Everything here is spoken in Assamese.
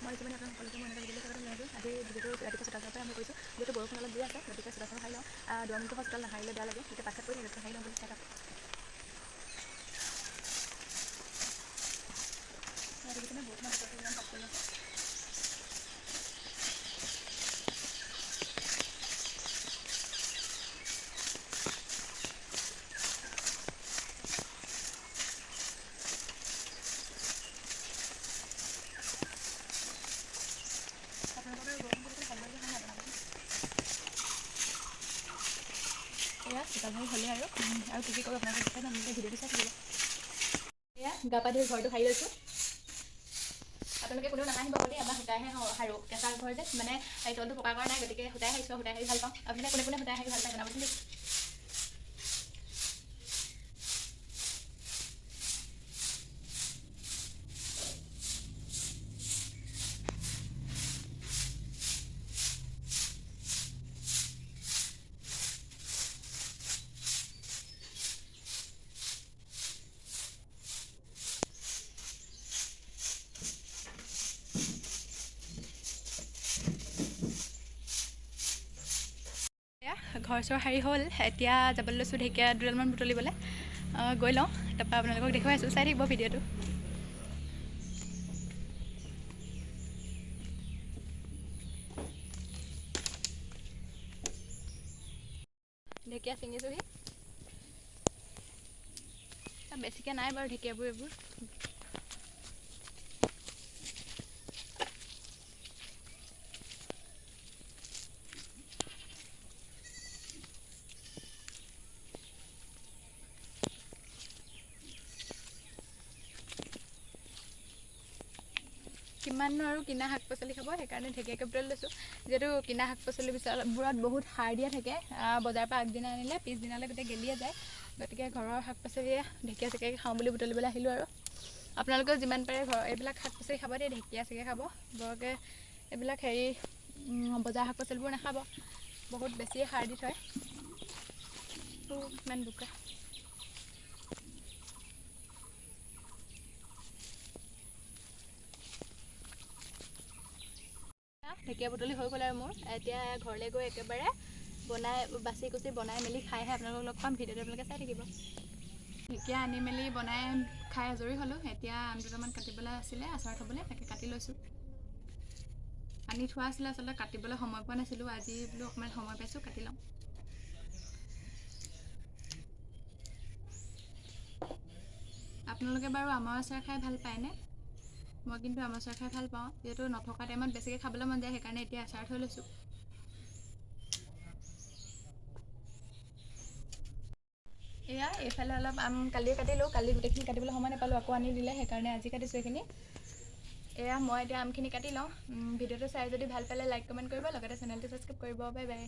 মই যিমান সকলোকে মই ভিডিঅ' স্বাগতম জনাইছোঁ। আজি ভিডিঅ'টো ৰাতিপুৱা 7টাৰ পৰা আৰম্ভ কৰিছোঁ। যিহেতু বৰষুণ অলপ দি আছে, গতিকে চোতালখন সাৰি লওঁ। 2 মিনিটৰ চোতাল নাসাৰিলে বেয়া লাগে, তেতিয়া পাছত কৰি সাৰি লওঁ বুলি চাই থাকক। দেখিছেনে বৰষুণৰ বতৰটো ইমান পাছ কৰি আছে। এয়া চোতালখন হ'লে আৰু কি কৰোঁ আপোনালোকে দেখাই যাম, ভিডিঅ'টো চাই থাকিব। এয়া গা পা ধুই ঘৰটো সাৰি লৈছোঁ। আপোনালোকে কোনেও নাহাঁহিব বুলি আমাৰ সূতাইহে সাৰোঁ। কেঁচা ঘৰ যে মানে তলটো পকা কৰা নাই, গতিকে সূতাই সাৰিছোঁ। সূতাই সাৰি ভাল পাওঁ। আপোনালোকে কোনে কোনে সূতাই সাৰি ভাল পায় জনাবচোন দেই। ঘৰ চৰ সাৰি হ'ল, এতিয়া যাবলৈ লৈছোঁ ঢেকীয়া দুডালমান বুটলিবলৈ। গৈ লওঁ, তাৰপৰা আপোনালোকক দেখুৱাই আছোঁ, চাই থাকিব ভিডিঅ'টো। ঢেকীয়া ছিঙিছোঁহি, বেছিকৈ নাই বাৰু ঢেকীয়াবোৰ এইবোৰ। কিমাননো আৰু কিনা শাক পাচলি খাব, সেইকাৰণে ঢেকীয়াকে বুটলি লৈছোঁ। যিহেতু কিনা শাক পাচলিবোৰত বহুত সাৰ দিয়া থাকে, বজাৰৰ পৰা আগদিনা আনিলে পিছদিনালৈ গোটেই গেলিয়ে যায়। গতিকে ঘৰৰ শাক পাচলিয়ে ঢেকীয়া চেকীয়াকৈ খাওঁ বুলি বুটলিবলৈ আহিলোঁ আৰু। আপোনালোকেও যিমান পাৰে এইবিলাক শাক পাচলি খাব দেই, ঢেকীয়া চেকীয়া খাব। বৰকৈ এইবিলাক বজাৰৰ শাক পাচলিবোৰ নাখাব, বহুত বেছিয়ে সাৰ দি থয়। ইমান বোকা। ঢেকীয়া বুটলি হৈ গ'ল আৰু মোৰ। এতিয়া ঘৰলৈ গৈ একেবাৰে বাচি কুচি বনাই মেলি খাইহে আপোনালোকক লগ পাম। ভিডিঅ'টো আপোনালোকে চাই থাকিব। ঢেকীয়া আনি মেলি বনাই খাই আজৰি হ'লোঁ। এতিয়া আম দুটামান কাটিবলৈ আছিলে আচাৰ থ'বলৈ, তাকে কাটি লৈছোঁ। আনি থোৱা আছিলে, আচলতে কাটিবলৈ সময় পোৱা নাছিলোঁ। আজি বোলো অকণমান সময় পাইছোঁ, কাটি লওঁ। আপোনালোকে বাৰু আমৰ আচাৰ খাই ভাল পায়নে? মই কিন্তু আমৰ আচাৰ খাই ভাল পাওঁ। যিহেতু নথকা টাইমত বেছিকৈ খাবলৈ মন যায়, সেইকাৰণে এতিয়া আচাৰ থৈ লৈছোঁ। এয়া এইফালে অলপ আম কালিয়ে কাটিলোঁ, কালি গোটেইখিনি কাটিবলৈ সময় নাপালোঁ, আকৌ আনি দিলে, সেইকাৰণে আজি কাটিছোঁ এইখিনি। এয়া মই এতিয়া আমখিনি কাটি লওঁ। ভিডিঅ'টো চাই যদি ভাল পালে লাইক কমেণ্ট কৰিব, লগতে চেনেলটো ছাবস্ক্ৰাইব কৰিব। Bye bye.